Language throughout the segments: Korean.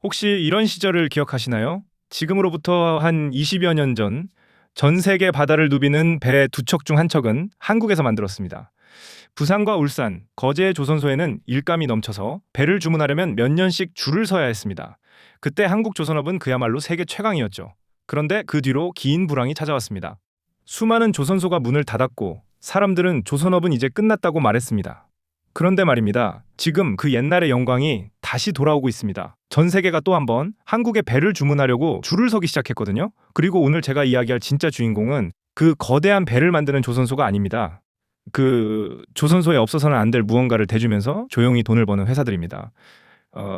혹시 이런 시절을 기억하시나요? 지금으로부터 한 20여 년 전, 전 세계 바다를 누비는 배 두 척 중 한 척은 한국에서 만들었습니다. 부산과 울산, 거제 조선소에는 일감이 넘쳐서 배를 주문하려면 몇 년씩 줄을 서야 했습니다. 그때 한국 조선업은 그야말로 세계 최강이었죠. 그런데 그 뒤로 긴 불황이 찾아왔습니다. 수많은 조선소가 문을 닫았고 사람들은 조선업은 이제 끝났다고 말했습니다. 그런데 말입니다. 지금 그 옛날의 영광이 다시 돌아오고 있습니다. 전 세계가 또 한 번 한국에 배를 주문하려고 줄을 서기 시작했거든요. 그리고 오늘 제가 이야기할 진짜 주인공은 그 거대한 배를 만드는 조선소가 아닙니다. 그 조선소에 없어서는 안 될 무언가를 대주면서 조용히 돈을 버는 회사들입니다.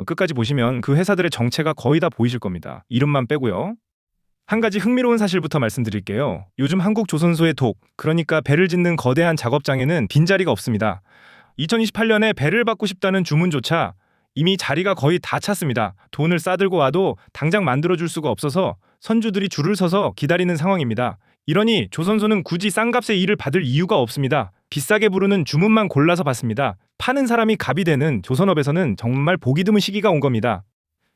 끝까지 보시면 그 회사들의 정체가 거의 다 보이실 겁니다. 이름만 빼고요. 한 가지 흥미로운 사실부터 말씀드릴게요. 요즘 한국 조선소의 그러니까 배를 짓는 거대한 작업장에는 빈자리가 없습니다. 2028년에 배를 받고 싶다는 주문조차 이미 자리가 거의 다 찼습니다. 돈을 싸들고 와도 당장 만들어줄 수가 없어서 선주들이 줄을 서서 기다리는 상황입니다. 이러니 조선소는 굳이 싼 값의 일을 받을 이유가 없습니다. 비싸게 부르는 주문만 골라서 받습니다. 파는 사람이 갑이 되는 조선업에서는 정말 보기 드문 시기가 온 겁니다.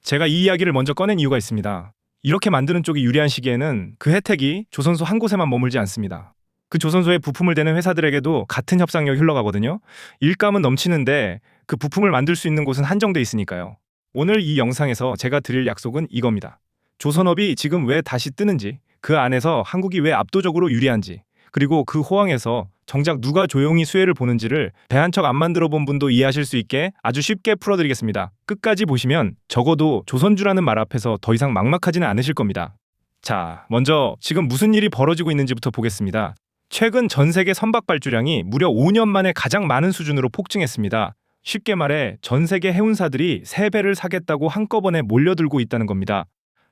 제가 이 이야기를 먼저 꺼낸 이유가 있습니다. 이렇게 만드는 쪽이 유리한 시기에는 그 혜택이 조선소 한 곳에만 머물지 않습니다. 그 조선소에 부품을 대는 회사들에게도 같은 협상력이 흘러가거든요. 일감은 넘치는데 그 부품을 만들 수 있는 곳은 한정돼 있으니까요. 오늘 이 영상에서 제가 드릴 약속은 이겁니다. 조선업이 지금 왜 다시 뜨는지, 그 안에서 한국이 왜 압도적으로 유리한지, 그리고 그 호황에서 정작 누가 조용히 수혜를 보는지를 배 한 척 안 만들어 본 분도 이해하실 수 있게 아주 쉽게 풀어드리겠습니다. 끝까지 보시면 적어도 조선주라는 말 앞에서 더 이상 막막하지는 않으실 겁니다. 자, 먼저 지금 무슨 일이 벌어지고 있는지부터 보겠습니다. 최근 전 세계 선박 발주량이 무려 5년 만에 가장 많은 수준으로 폭증했습니다. 쉽게 말해 전 세계 해운사들이 새 배를 사겠다고 한꺼번에 몰려들고 있다는 겁니다.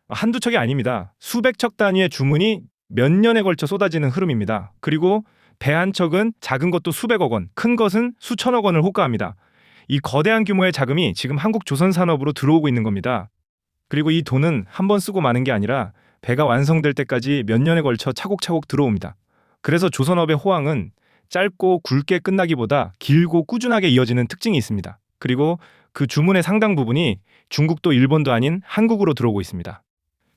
한두 척이 아닙니다. 수백 척 단위의 주문이 몇 년에 걸쳐 쏟아지는 흐름입니다. 그리고 배 한 척은 작은 것도 수백억 원, 큰 것은 수천억 원을 호가합니다. 이 거대한 규모의 자금이 지금 한국 조선산업으로 들어오고 있는 겁니다. 그리고 이 돈은 한 번 쓰고 마는 게 아니라 배가 완성될 때까지 몇 년에 걸쳐 차곡차곡 들어옵니다. 그래서 조선업의 호황은 짧고 굵게 끝나기보다 길고 꾸준하게 이어지는 특징이 있습니다. 그리고 그 주문의 상당 부분이 중국도 일본도 아닌 한국으로 들어오고 있습니다.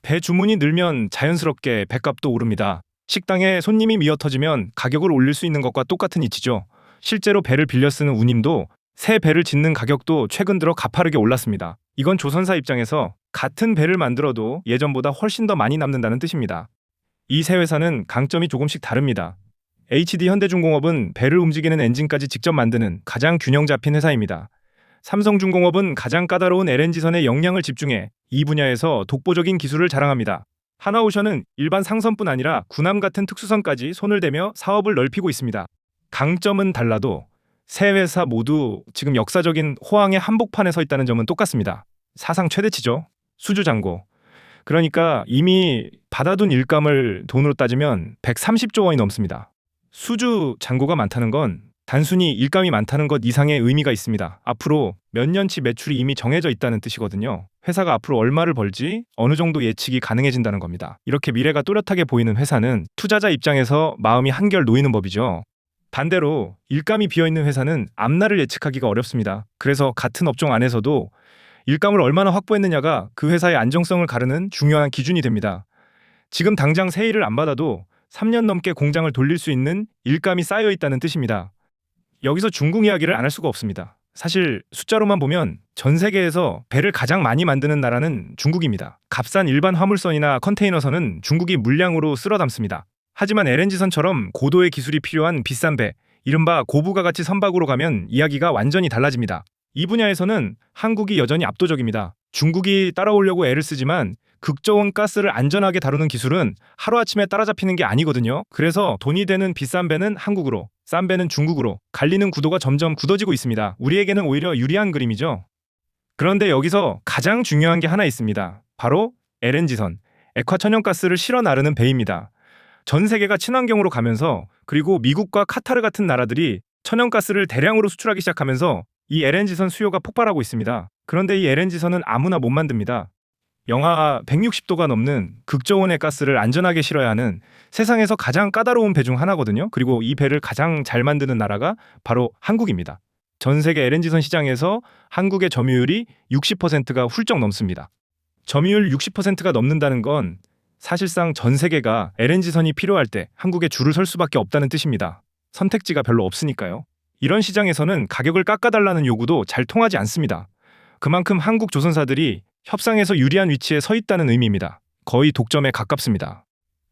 배 주문이 늘면 자연스럽게 배값도 오릅니다. 식당에 손님이 미어터지면 가격을 올릴 수 있는 것과 똑같은 이치죠. 실제로 배를 빌려 쓰는 운임도 새 배를 짓는 가격도 최근 들어 가파르게 올랐습니다. 이건 조선사 입장에서 같은 배를 만들어도 예전보다 훨씬 더 많이 남는다는 뜻입니다. 이 세 회사는 강점이 조금씩 다릅니다. HD 현대중공업은 배를 움직이는 엔진까지 직접 만드는 가장 균형 잡힌 회사입니다. 삼성중공업은 가장 까다로운 LNG선의 역량을 집중해 이 분야에서 독보적인 기술을 자랑합니다. 하나오션은 일반 상선뿐 아니라 군함 같은 특수선까지 손을 대며 사업을 넓히고 있습니다. 강점은 달라도 세 회사 모두 지금 역사적인 호황의 한복판에 서 있다는 점은 똑같습니다. 사상 최대치죠. 수주잔고. 그러니까 이미 받아둔 일감을 돈으로 따지면 130조 원이 넘습니다. 수주 잔고가 많다는 건 단순히 일감이 많다는 것 이상의 의미가 있습니다. 앞으로 몇 년치 매출이 이미 정해져 있다는 뜻이거든요. 회사가 앞으로 얼마를 벌지 어느 정도 예측이 가능해진다는 겁니다. 이렇게 미래가 또렷하게 보이는 회사는 투자자 입장에서 마음이 한결 놓이는 법이죠. 반대로 일감이 비어있는 회사는 앞날을 예측하기가 어렵습니다. 그래서 같은 업종 안에서도 일감을 얼마나 확보했느냐가 그 회사의 안정성을 가르는 중요한 기준이 됩니다. 지금 당장 세일을 안 받아도 3년 넘게 공장을 돌릴 수 있는 일감이 쌓여 있다는 뜻입니다. 여기서 중국 이야기를 안 할 수가 없습니다. 사실 숫자로만 보면 전 세계에서 배를 가장 많이 만드는 나라는 중국입니다. 값싼 일반 화물선이나 컨테이너선은 중국이 물량으로 쓸어 담습니다. 하지만 LNG선처럼 고도의 기술이 필요한 비싼 배, 이른바 고부가 가치 선박으로 가면 이야기가 완전히 달라집니다. 이 분야에서는 한국이 여전히 압도적입니다. 중국이 따라오려고 애를 쓰지만 극저온 가스를 안전하게 다루는 기술은 하루아침에 따라잡히는 게 아니거든요. 그래서 돈이 되는 비싼 배는 한국으로, 싼 배는 중국으로 갈리는 구도가 점점 굳어지고 있습니다. 우리에게는 오히려 유리한 그림이죠. 그런데 여기서 가장 중요한 게 하나 있습니다. 바로 LNG선, 액화천연가스를 실어 나르는 배입니다. 전 세계가 친환경으로 가면서 그리고 미국과 카타르 같은 나라들이 천연가스를 대량으로 수출하기 시작하면서 이 LNG선 수요가 폭발하고 있습니다. 그런데 이 LNG선은 아무나 못 만듭니다. 영하 160도가 넘는 극저온의 가스를 안전하게 실어야 하는 세상에서 가장 까다로운 배 중 하나거든요. 그리고 이 배를 가장 잘 만드는 나라가 바로 한국입니다. 전 세계 LNG선 시장에서 한국의 점유율이 60%가 훌쩍 넘습니다. 점유율 60%가 넘는다는 건 사실상 전 세계가 LNG선이 필요할 때 한국에 줄을 설 수밖에 없다는 뜻입니다. 선택지가 별로 없으니까요. 이런 시장에서는 가격을 깎아달라는 요구도 잘 통하지 않습니다. 그만큼 한국 조선사들이 협상에서 유리한 위치에 서 있다는 의미입니다. 거의 독점에 가깝습니다.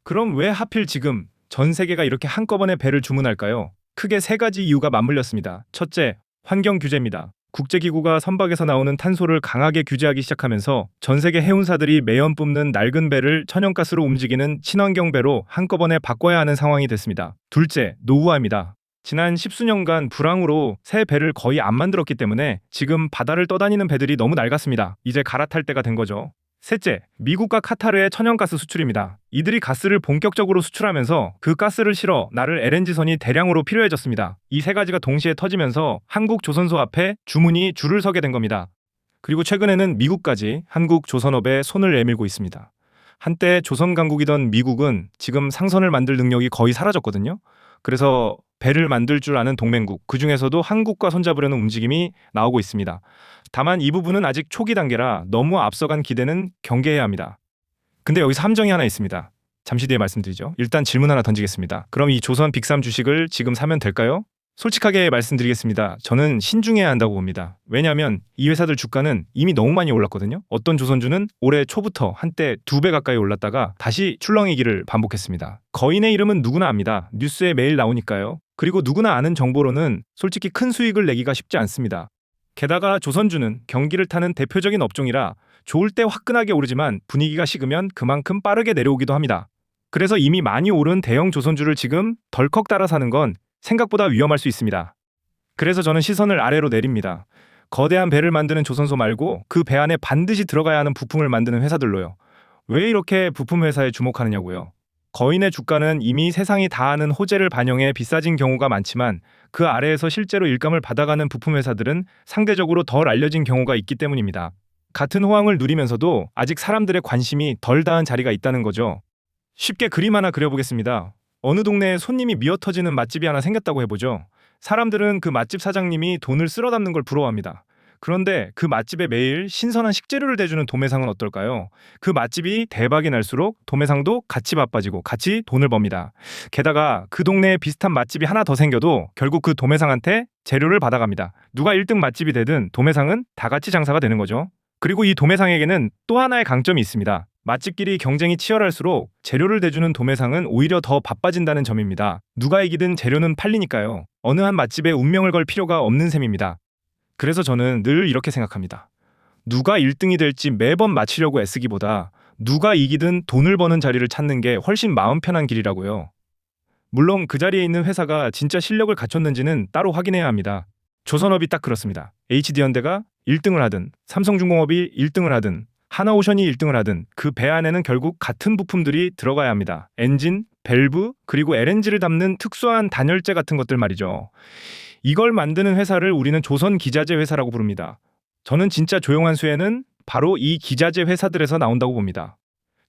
그럼 왜 하필 지금 전 세계가 이렇게 한꺼번에 배를 주문할까요? 크게 세 가지 이유가 맞물렸습니다. 첫째, 환경 규제입니다. 국제기구가 선박에서 나오는 탄소를 강하게 규제하기 시작하면서 전 세계 해운사들이 매연 뿜는 낡은 배를 천연가스로 움직이는 친환경 배로 한꺼번에 바꿔야 하는 상황이 됐습니다. 둘째, 노후화입니다. 지난 십수년간 불황으로 새 배를 거의 안 만들었기 때문에 지금 바다를 떠다니는 배들이 너무 낡았습니다. 이제 갈아탈 때가 된 거죠. 셋째, 미국과 카타르의 천연가스 수출입니다. 이들이 가스를 본격적으로 수출하면서 그 가스를 실어 나를 LNG선이 대량으로 필요해졌습니다. 이 세 가지가 동시에 터지면서 한국 조선소 앞에 주문이 줄을 서게 된 겁니다. 그리고 최근에는 미국까지 한국 조선업에 손을 내밀고 있습니다. 한때 조선 강국이던 미국은 지금 상선을 만들 능력이 거의 사라졌거든요. 그래서 배를 만들 줄 아는 동맹국, 그중에서도 한국과 손잡으려는 움직임이 나오고 있습니다. 다만 이 부분은 아직 초기 단계라 너무 앞서간 기대는 경계해야 합니다. 근데 여기서 함정이 하나 있습니다. 잠시 뒤에 말씀드리죠. 일단 질문 하나 던지겠습니다. 그럼 이 조선 빅3 주식을 지금 사면 될까요? 솔직하게 말씀드리겠습니다. 저는 신중해야 한다고 봅니다. 왜냐하면 이 회사들 주가는 이미 너무 많이 올랐거든요. 어떤 조선주는 올해 초부터 한때 2배 가까이 올랐다가 다시 출렁이기를 반복했습니다. 거인의 이름은 누구나 압니다. 뉴스에 매일 나오니까요. 그리고 누구나 아는 정보로는 솔직히 큰 수익을 내기가 쉽지 않습니다. 게다가 조선주는 경기를 타는 대표적인 업종이라 좋을 때 화끈하게 오르지만 분위기가 식으면 그만큼 빠르게 내려오기도 합니다. 그래서 이미 많이 오른 대형 조선주를 지금 덜컥 따라 사는 건 생각보다 위험할 수 있습니다. 그래서 저는 시선을 아래로 내립니다. 거대한 배를 만드는 조선소 말고 그 배 안에 반드시 들어가야 하는 부품을 만드는 회사들로요. 왜 이렇게 부품 회사에 주목하느냐고요. 거인의 주가는 이미 세상이 다 아는 호재를 반영해 비싸진 경우가 많지만 그 아래에서 실제로 일감을 받아가는 부품 회사들은 상대적으로 덜 알려진 경우가 있기 때문입니다. 같은 호황을 누리면서도 아직 사람들의 관심이 덜 닿은 자리가 있다는 거죠. 쉽게 그림 하나 그려보겠습니다. 어느 동네에 손님이 미어터지는 맛집이 하나 생겼다고 해보죠. 사람들은 그 맛집 사장님이 돈을 쓸어 담는 걸 부러워합니다. 그런데 그 맛집에 매일 신선한 식재료를 대주는 도매상은 어떨까요? 그 맛집이 대박이 날수록 도매상도 같이 바빠지고 같이 돈을 법니다. 게다가 그 동네에 비슷한 맛집이 하나 더 생겨도 결국 그 도매상한테 재료를 받아갑니다. 누가 1등 맛집이 되든 도매상은 다 같이 장사가 되는 거죠. 그리고 이 도매상에게는 또 하나의 강점이 있습니다. 맛집끼리 경쟁이 치열할수록 재료를 대주는 도매상은 오히려 더 바빠진다는 점입니다. 누가 이기든 재료는 팔리니까요. 어느 한 맛집에 운명을 걸 필요가 없는 셈입니다. 그래서 저는 늘 이렇게 생각합니다. 누가 1등이 될지 매번 맞추려고 애쓰기보다 누가 이기든 돈을 버는 자리를 찾는 게 훨씬 마음 편한 길이라고요. 물론 그 자리에 있는 회사가 진짜 실력을 갖췄는지는 따로 확인해야 합니다. 조선업이 딱 그렇습니다. HD현대가 1등을 하든 삼성중공업이 1등을 하든 하나오션이 1등을 하든 그 배 안에는 결국 같은 부품들이 들어가야 합니다. 엔진, 밸브, 그리고 LNG를 담는 특수한 단열재 같은 것들 말이죠. 이걸 만드는 회사를 우리는 조선기자재 회사라고 부릅니다. 저는 진짜 조용한 수혜는 바로 이 기자재 회사들에서 나온다고 봅니다.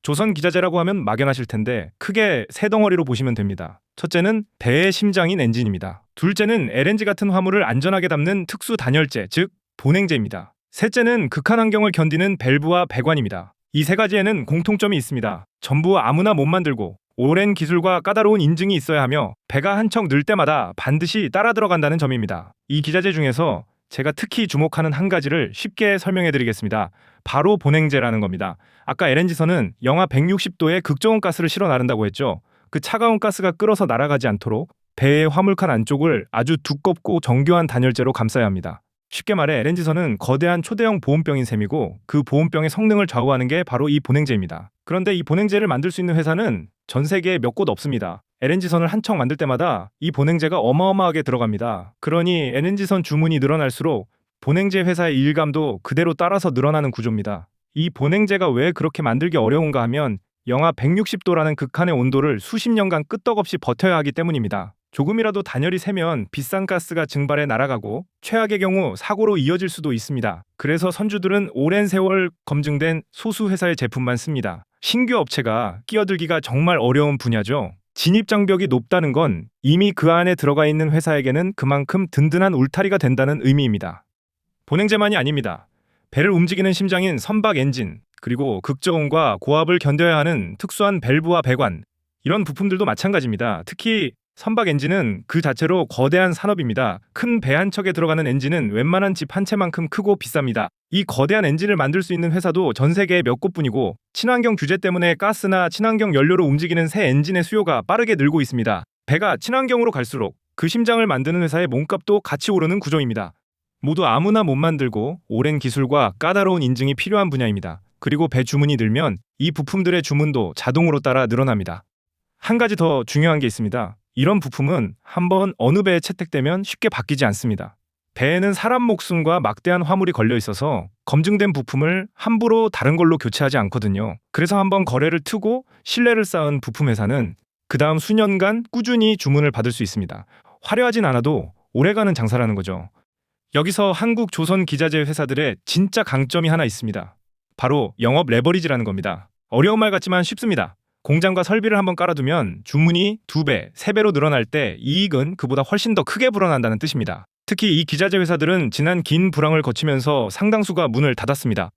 조선기자재라고 하면 막연하실 텐데 크게 세 덩어리로 보시면 됩니다. 첫째는 배의 심장인 엔진입니다. 둘째는 LNG 같은 화물을 안전하게 담는 특수 단열재, 즉 본행재입니다. 셋째는 극한 환경을 견디는 밸브와 배관입니다. 이 세 가지에는 공통점이 있습니다. 전부 아무나 못 만들고 오랜 기술과 까다로운 인증이 있어야 하며 배가 한 척 늘 때마다 반드시 따라 들어간다는 점입니다. 이 기자재 중에서 제가 특히 주목하는 한 가지를 쉽게 설명해 드리겠습니다. 바로 본행재라는 겁니다. 아까 LNG선은 영하 160도의 극저온 가스를 실어 나른다고 했죠. 그 차가운 가스가 끓어서 날아가지 않도록 배의 화물칸 안쪽을 아주 두껍고 정교한 단열재로 감싸야 합니다. 쉽게 말해 LNG선은 거대한 초대형 보온병인 셈이고 그 보온병의 성능을 좌우하는 게 바로 이 본행재입니다. 그런데 이 본행재를 만들 수 있는 회사는 전 세계에 몇 곳 없습니다. LNG선을 한 척 만들 때마다 이 본행재가 어마어마하게 들어갑니다. 그러니 LNG선 주문이 늘어날수록 본행재 회사의 일감도 그대로 따라서 늘어나는 구조입니다. 이 본행재가 왜 그렇게 만들기 어려운가 하면 영하 160도라는 극한의 온도를 수십 년간 끄떡없이 버텨야 하기 때문입니다. 조금이라도 단열이 새면 비싼 가스가 증발해 날아가고 최악의 경우 사고로 이어질 수도 있습니다. 그래서 선주들은 오랜 세월 검증된 소수 회사의 제품만 씁니다. 신규 업체가 끼어들기가 정말 어려운 분야죠. 진입장벽이 높다는 건 이미 그 안에 들어가 있는 회사에게는 그만큼 든든한 울타리가 된다는 의미입니다. 본행재만이 아닙니다. 배를 움직이는 심장인 선박 엔진, 그리고 극저온과 고압을 견뎌야 하는 특수한 밸브와 배관, 이런 부품들도 마찬가지입니다. 특히 선박 엔진은 그 자체로 거대한 산업입니다. 큰 배 한 척에 들어가는 엔진은 웬만한 집 한 채만큼 크고 비쌉니다. 이 거대한 엔진을 만들 수 있는 회사도 전 세계에 몇 곳뿐이고, 친환경 규제 때문에 가스나 친환경 연료로 움직이는 새 엔진의 수요가 빠르게 늘고 있습니다. 배가 친환경으로 갈수록 그 심장을 만드는 회사의 몸값도 같이 오르는 구조입니다. 모두 아무나 못 만들고 오랜 기술과 까다로운 인증이 필요한 분야입니다. 그리고 배 주문이 늘면 이 부품들의 주문도 자동으로 따라 늘어납니다. 한 가지 더 중요한 게 있습니다. 이런 부품은 한번 어느 배에 채택되면 쉽게 바뀌지 않습니다. 배에는 사람 목숨과 막대한 화물이 걸려 있어서 검증된 부품을 함부로 다른 걸로 교체하지 않거든요. 그래서 한번 거래를 트고 신뢰를 쌓은 부품 회사는 그 다음 수년간 꾸준히 주문을 받을 수 있습니다. 화려하진 않아도 오래가는 장사라는 거죠. 여기서 한국 조선 기자재 회사들의 진짜 강점이 하나 있습니다. 바로 영업 레버리지라는 겁니다. 어려운 말 같지만 쉽습니다. 공장과 설비를 한번 깔아두면 주문이 2배, 3배로 늘어날 때 이익은 그보다 훨씬 더 크게 불어난다는 뜻입니다. 특히 이 기자재 회사들은 지난 긴 불황을 거치면서 상당수가 문을 닫았습니다.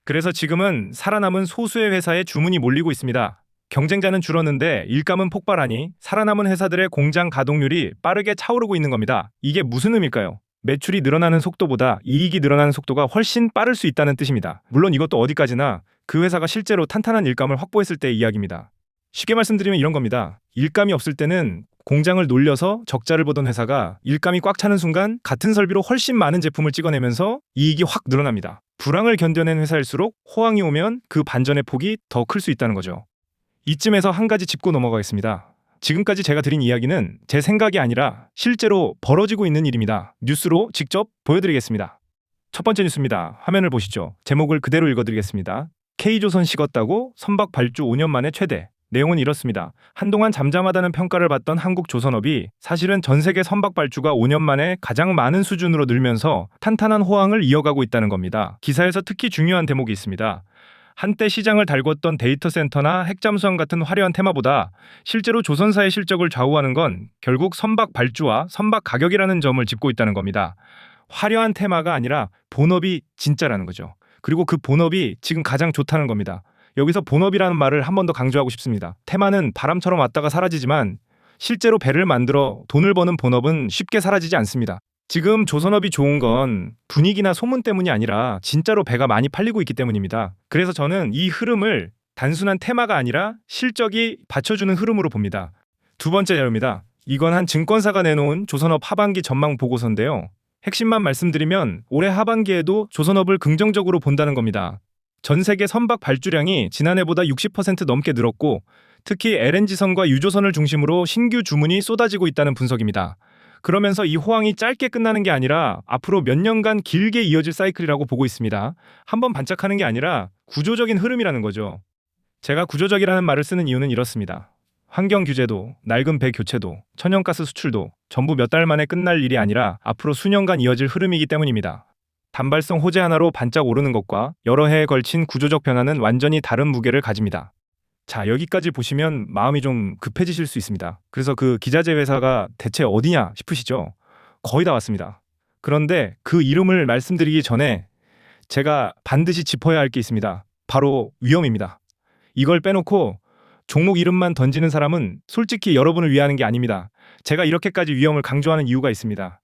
그래서 지금은 살아남은 소수의 회사에 주문이 몰리고 있습니다. 경쟁자는 줄었는데 일감은 폭발하니 살아남은 회사들의 공장 가동률이 빠르게 차오르고 있는 겁니다. 이게 무슨 의미일까요? 매출이 늘어나는 속도보다 이익이 늘어나는 속도가 훨씬 빠를 수 있다는 뜻입니다. 물론 이것도 어디까지나 그 회사가 실제로 탄탄한 일감을 확보했을 때의 이야기입니다. 쉽게 말씀드리면 이런 겁니다. 일감이 없을 때는 공장을 놀려서 적자를 보던 회사가 일감이 꽉 차는 순간 같은 설비로 훨씬 많은 제품을 찍어내면서 이익이 확 늘어납니다. 불황을 견뎌낸 회사일수록 호황이 오면 그 반전의 폭이 더 클 수 있다는 거죠. 이쯤에서 한 가지 짚고 넘어가겠습니다. 지금까지 제가 드린 이야기는 제 생각이 아니라 실제로 벌어지고 있는 일입니다. 뉴스로 직접 보여드리겠습니다. 첫 번째 뉴스입니다. 화면을 보시죠. 제목을 그대로 읽어드리겠습니다. K조선 식었다고 선박 발주 5년 만에 최대. 내용은 이렇습니다. 한동안 잠잠하다는 평가를 받던 한국 조선업이 사실은 전 세계 선박 발주가 5년 만에 가장 많은 수준으로 늘면서 탄탄한 호황을 이어가고 있다는 겁니다. 기사에서 특히 중요한 대목이 있습니다. 한때 시장을 달궜던 데이터 센터나 핵잠수함 같은 화려한 테마보다 실제로 조선사의 실적을 좌우하는 건 결국 선박 발주와 선박 가격이라는 점을 짚고 있다는 겁니다. 화려한 테마가 아니라 본업이 진짜라는 거죠. 그리고 그 본업이 지금 가장 좋다는 겁니다. 여기서 본업이라는 말을 한 번 더 강조하고 싶습니다. 테마는 바람처럼 왔다가 사라지지만 실제로 배를 만들어 돈을 버는 본업은 쉽게 사라지지 않습니다. 지금 조선업이 좋은 건 분위기나 소문 때문이 아니라 진짜로 배가 많이 팔리고 있기 때문입니다. 그래서 저는 이 흐름을 단순한 테마가 아니라 실적이 받쳐주는 흐름으로 봅니다. 두 번째 자료입니다. 이건 한 증권사가 내놓은 조선업 하반기 전망 보고서인데요. 핵심만 말씀드리면 올해 하반기에도 조선업을 긍정적으로 본다는 겁니다. 전 세계 선박 발주량이 지난해보다 60% 넘게 늘었고 특히 LNG선과 유조선을 중심으로 신규 주문이 쏟아지고 있다는 분석입니다. 그러면서 이 호황이 짧게 끝나는 게 아니라 앞으로 몇 년간 길게 이어질 사이클이라고 보고 있습니다. 한번 반짝하는 게 아니라 구조적인 흐름이라는 거죠. 제가 구조적이라는 말을 쓰는 이유는 이렇습니다. 환경 규제도, 낡은 배 교체도, 천연가스 수출도 전부 몇 달 만에 끝날 일이 아니라 앞으로 수년간 이어질 흐름이기 때문입니다. 단발성 호재 하나로 반짝 오르는 것과 여러 해에 걸친 구조적 변화는 완전히 다른 무게를 가집니다. 자, 여기까지 보시면 마음이 좀 급해지실 수 있습니다. 그래서 그 기자재 회사가 대체 어디냐 싶으시죠? 거의 다 왔습니다. 그런데 그 이름을 말씀드리기 전에 제가 반드시 짚어야 할 게 있습니다. 바로 위험입니다. 이걸 빼놓고 종목 이름만 던지는 사람은 솔직히 여러분을 위하는 게 아닙니다. 제가 이렇게까지 위험을 강조하는 이유가 있습니다.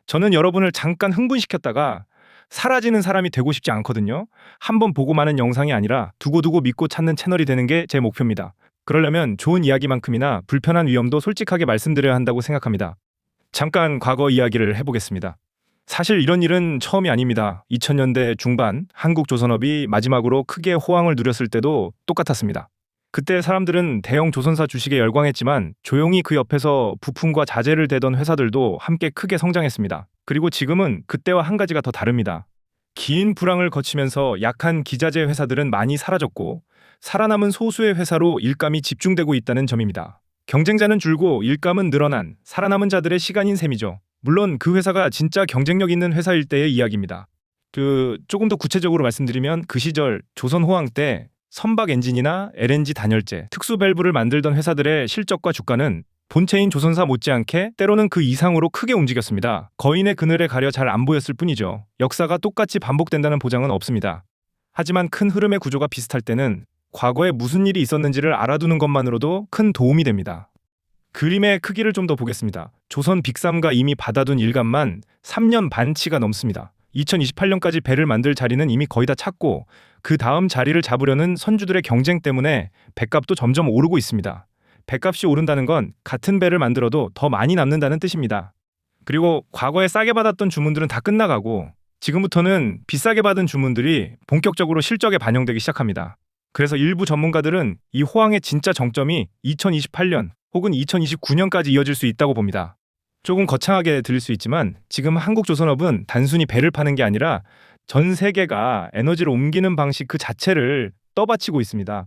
저는 여러분을 잠깐 흥분시켰다가 사라지는 사람이 되고 싶지 않거든요. 한번 보고 마는 영상이 아니라 두고두고 믿고 찾는 채널이 되는 게 제 목표입니다. 그러려면 좋은 이야기만큼이나 불편한 위험도 솔직하게 말씀드려야 한다고 생각합니다. 잠깐 과거 이야기를 해보겠습니다. 사실 이런 일은 처음이 아닙니다. 2000년대 중반 한국 조선업이 마지막으로 크게 호황을 누렸을 때도 똑같았습니다. 그때 사람들은 대형 조선사 주식에 열광했지만 조용히 그 옆에서 부품과 자재를 대던 회사들도 함께 크게 성장했습니다. 그리고 지금은 그때와 한 가지가 더 다릅니다. 긴 불황을 거치면서 약한 기자재 회사들은 많이 사라졌고 살아남은 소수의 회사로 일감이 집중되고 있다는 점입니다. 경쟁자는 줄고 일감은 늘어난 살아남은 자들의 시간인 셈이죠. 물론 그 회사가 진짜 경쟁력 있는 회사일 때의 이야기입니다. 조금 더 구체적으로 말씀드리면 그 시절 조선 호황 때 선박 엔진이나 LNG 단열재, 특수 밸브를 만들던 회사들의 실적과 주가는 본체인 조선사 못지않게 때로는 그 이상으로 크게 움직였습니다. 거인의 그늘에 가려 잘 안 보였을 뿐이죠. 역사가 똑같이 반복된다는 보장은 없습니다. 하지만 큰 흐름의 구조가 비슷할 때는 과거에 무슨 일이 있었는지를 알아두는 것만으로도 큰 도움이 됩니다. 그림의 크기를 좀 더 보겠습니다. 조선 빅3가 이미 받아둔 일감만 3년 반치가 넘습니다. 2028년까지 배를 만들 자리는 이미 거의 다 찼고 그 다음 자리를 잡으려는 선주들의 경쟁 때문에 배값도 점점 오르고 있습니다. 배값이 오른다는 건 같은 배를 만들어도 더 많이 남는다는 뜻입니다. 그리고 과거에 싸게 받았던 주문들은 다 끝나가고 지금부터는 비싸게 받은 주문들이 본격적으로 실적에 반영되기 시작합니다. 그래서 일부 전문가들은 이 호황의 진짜 정점이 2028년 혹은 2029년까지 이어질 수 있다고 봅니다. 조금 거창하게 들릴 수 있지만 지금 한국조선업은 단순히 배를 파는 게 아니라 전 세계가 에너지를 옮기는 방식 그 자체를 떠받치고 있습니다.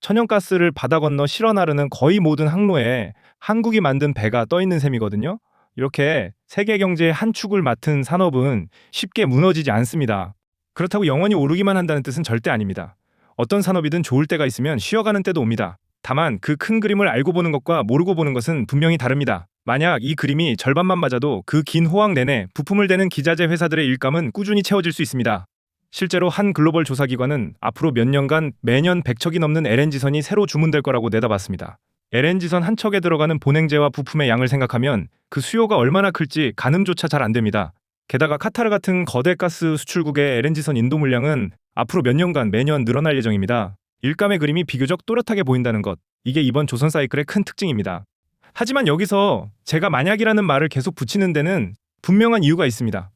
천연가스를 바다 건너 실어 나르는 거의 모든 항로에 한국이 만든 배가 떠 있는 셈이거든요. 이렇게 세계 경제의 한 축을 맡은 산업은 쉽게 무너지지 않습니다. 그렇다고 영원히 오르기만 한다는 뜻은 절대 아닙니다. 어떤 산업이든 좋을 때가 있으면 쉬어가는 때도 옵니다. 다만 그 큰 그림을 알고 보는 것과 모르고 보는 것은 분명히 다릅니다. 만약 이 그림이 절반만 맞아도 그 긴 호황 내내 부품을 대는 기자재 회사들의 일감은 꾸준히 채워질 수 있습니다. 실제로 한 글로벌 조사기관은 앞으로 몇 년간 매년 100척이 넘는 LNG선이 새로 주문될 거라고 내다봤습니다. LNG선 한 척에 들어가는 본행제와 부품의 양을 생각하면 그 수요가 얼마나 클지 가늠조차 잘 안 됩니다. 게다가 카타르 같은 거대 가스 수출국의 LNG선 인도 물량은 앞으로 몇 년간 매년 늘어날 예정입니다. 일감의 그림이 비교적 또렷하게 보인다는 것, 이게 이번 조선 사이클의 큰 특징입니다. 하지만 여기서 제가 만약이라는 말을 계속 붙이는 데는 분명한 이유가 있습니다.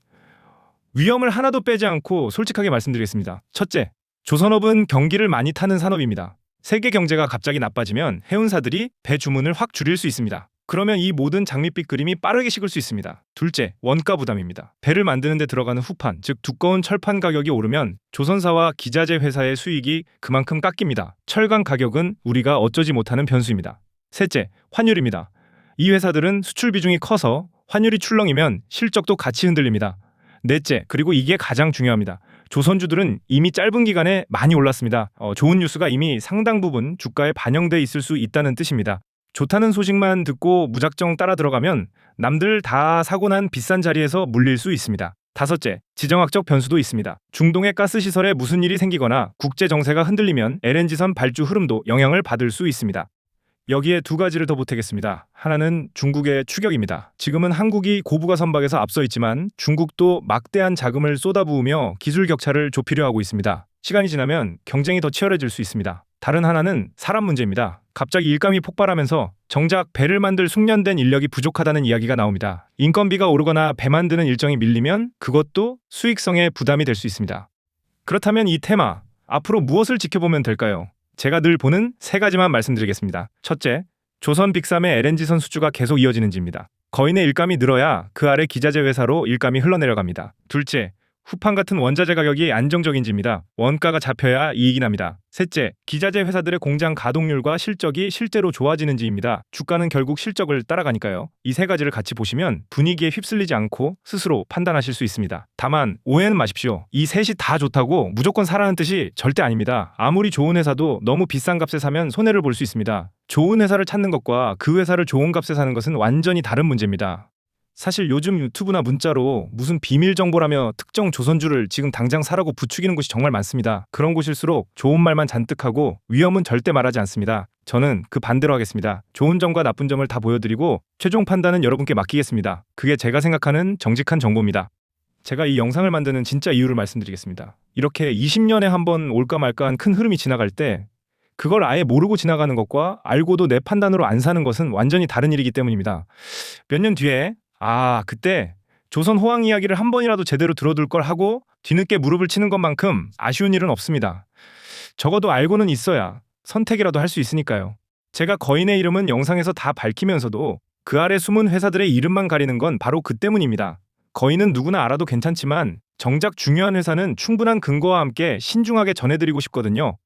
위험을 하나도 빼지 않고 솔직하게 말씀드리겠습니다. 첫째, 조선업은 경기를 많이 타는 산업입니다. 세계 경제가 갑자기 나빠지면 해운사들이 배 주문을 확 줄일 수 있습니다. 그러면 이 모든 장밋빛 그림이 빠르게 식을 수 있습니다. 둘째, 원가 부담입니다. 배를 만드는 데 들어가는 후판, 즉 두꺼운 철판 가격이 오르면 조선사와 기자재 회사의 수익이 그만큼 깎입니다. 철강 가격은 우리가 어쩌지 못하는 변수입니다. 셋째, 환율입니다. 이 회사들은 수출 비중이 커서 환율이 출렁이면 실적도 같이 흔들립니다. 넷째, 그리고 이게 가장 중요합니다. 조선주들은 이미 짧은 기간에 많이 올랐습니다. 좋은 뉴스가 이미 상당 부분 주가에 반영돼 있을 수 있다는 뜻입니다. 좋다는 소식만 듣고 무작정 따라 들어가면 남들 다 사고 난 비싼 자리에서 물릴 수 있습니다. 다섯째, 지정학적 변수도 있습니다. 중동의 가스시설에 무슨 일이 생기거나 국제 정세가 흔들리면 LNG선 발주 흐름도 영향을 받을 수 있습니다. 여기에 두 가지를 더 보태겠습니다. 하나는 중국의 추격입니다. 지금은 한국이 고부가 선박에서 앞서 있지만 중국도 막대한 자금을 쏟아부으며 기술 격차를 좁히려 하고 있습니다. 시간이 지나면 경쟁이 더 치열해질 수 있습니다. 다른 하나는 사람 문제입니다. 갑자기 일감이 폭발하면서 정작 배를 만들 숙련된 인력이 부족하다는 이야기가 나옵니다. 인건비가 오르거나 배 만드는 일정이 밀리면 그것도 수익성에 부담이 될 수 있습니다. 그렇다면 이 테마, 앞으로 무엇을 지켜보면 될까요? 제가 늘 보는 세 가지만 말씀드리겠습니다. 첫째, 조선 빅3의 LNG선 수주가 계속 이어지는지입니다. 거인의 일감이 늘어야 그 아래 기자재 회사로 일감이 흘러내려갑니다. 둘째, 후판 같은 원자재 가격이 안정적인지입니다. 원가가 잡혀야 이익이 납니다. 셋째, 기자재 회사들의 공장 가동률과 실적이 실제로 좋아지는지입니다. 주가는 결국 실적을 따라가니까요. 이 세 가지를 같이 보시면 분위기에 휩쓸리지 않고 스스로 판단하실 수 있습니다. 다만 오해는 마십시오. 이 셋이 다 좋다고 무조건 사라는 뜻이 절대 아닙니다. 아무리 좋은 회사도 너무 비싼 값에 사면 손해를 볼 수 있습니다. 좋은 회사를 찾는 것과 그 회사를 좋은 값에 사는 것은 완전히 다른 문제입니다. 사실 요즘 유튜브나 문자로 무슨 비밀 정보라며 특정 조선주를 지금 당장 사라고 부추기는 곳이 정말 많습니다. 그런 곳일수록 좋은 말만 잔뜩 하고 위험은 절대 말하지 않습니다. 저는 그 반대로 하겠습니다. 좋은 점과 나쁜 점을 다 보여드리고 최종 판단은 여러분께 맡기겠습니다. 그게 제가 생각하는 정직한 정보입니다. 제가 이 영상을 만드는 진짜 이유를 말씀드리겠습니다. 이렇게 20년에 한 번 올까 말까한 큰 흐름이 지나갈 때 그걸 아예 모르고 지나가는 것과 알고도 내 판단으로 안 사는 것은 완전히 다른 일이기 때문입니다. 몇 년 뒤에 그때 조선 호황 이야기를 한 번이라도 제대로 들어둘 걸 하고 뒤늦게 무릎을 치는 것만큼 아쉬운 일은 없습니다. 적어도 알고는 있어야 선택이라도 할 수 있으니까요. 제가 거인의 이름은 영상에서 다 밝히면서도 그 아래 숨은 회사들의 이름만 가리는 건 바로 그 때문입니다. 거인은 누구나 알아도 괜찮지만 정작 중요한 회사는 충분한 근거와 함께 신중하게 전해드리고 싶거든요.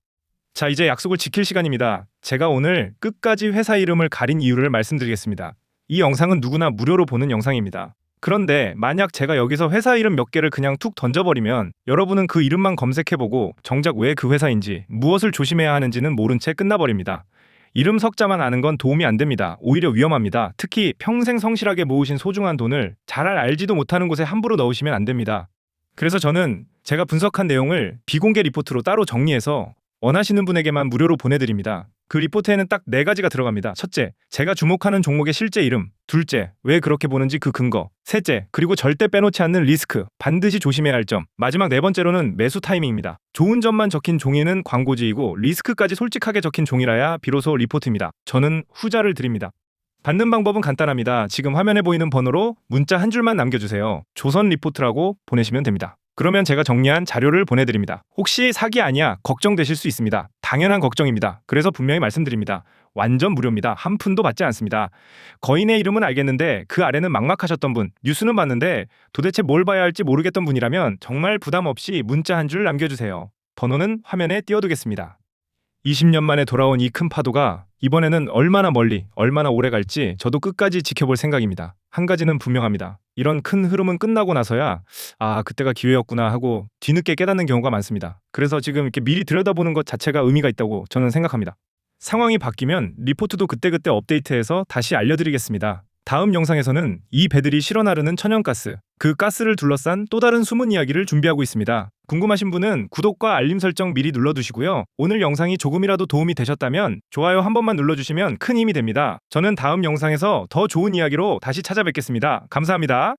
자, 이제 약속을 지킬 시간입니다. 제가 오늘 끝까지 회사 이름을 가린 이유를 말씀드리겠습니다. 이 영상은 누구나 무료로 보는 영상입니다. 그런데 만약 제가 여기서 회사 이름 몇 개를 그냥 툭 던져버리면 여러분은 그 이름만 검색해보고 정작 왜 그 회사인지 무엇을 조심해야 하는지는 모른 채 끝나버립니다. 이름 석자만 아는 건 도움이 안 됩니다. 오히려 위험합니다. 특히 평생 성실하게 모으신 소중한 돈을 잘 알지도 못하는 곳에 함부로 넣으시면 안 됩니다. 그래서 저는 제가 분석한 내용을 비공개 리포트로 따로 정리해서 원하시는 분에게만 무료로 보내드립니다. 그 리포트에는 딱 4가지가 들어갑니다. 첫째, 제가 주목하는 종목의 실제 이름. 둘째, 왜 그렇게 보는지 그 근거. 셋째, 그리고 절대 빼놓지 않는 리스크. 반드시 조심해야 할 점. 마지막 4번째로는 매수 타이밍입니다. 좋은 점만 적힌 종이는 광고지이고 리스크까지 솔직하게 적힌 종이라야 비로소 리포트입니다. 저는 후자를 드립니다. 받는 방법은 간단합니다. 지금 화면에 보이는 번호로 문자 한 줄만 남겨주세요. 조선 리포트라고 보내시면 됩니다. 그러면 제가 정리한 자료를 보내드립니다. 혹시 사기 아니야 걱정되실 수 있습니다. 당연한 걱정입니다. 그래서 분명히 말씀드립니다. 완전 무료입니다. 한 푼도 받지 않습니다. 거인의 이름은 알겠는데 그 아래는 막막하셨던 분, 뉴스는 봤는데 도대체 뭘 봐야 할지 모르겠던 분이라면 정말 부담 없이 문자 한 줄 남겨주세요. 번호는 화면에 띄워두겠습니다. 20년 만에 돌아온 이 큰 파도가 이번에는 얼마나 멀리, 얼마나 오래 갈지 저도 끝까지 지켜볼 생각입니다. 한 가지는 분명합니다. 이런 큰 흐름은 끝나고 나서야 그때가 기회였구나 하고 뒤늦게 깨닫는 경우가 많습니다. 그래서 지금 이렇게 미리 들여다보는 것 자체가 의미가 있다고 저는 생각합니다. 상황이 바뀌면 리포트도 그때그때 업데이트해서 다시 알려드리겠습니다. 다음 영상에서는 이 배들이 실어 나르는 천연가스, 그 가스를 둘러싼 또 다른 숨은 이야기를 준비하고 있습니다. 궁금하신 분은 구독과 알림 설정 미리 눌러두시고요. 오늘 영상이 조금이라도 도움이 되셨다면 좋아요 한 번만 눌러주시면 큰 힘이 됩니다. 저는 다음 영상에서 더 좋은 이야기로 다시 찾아뵙겠습니다. 감사합니다.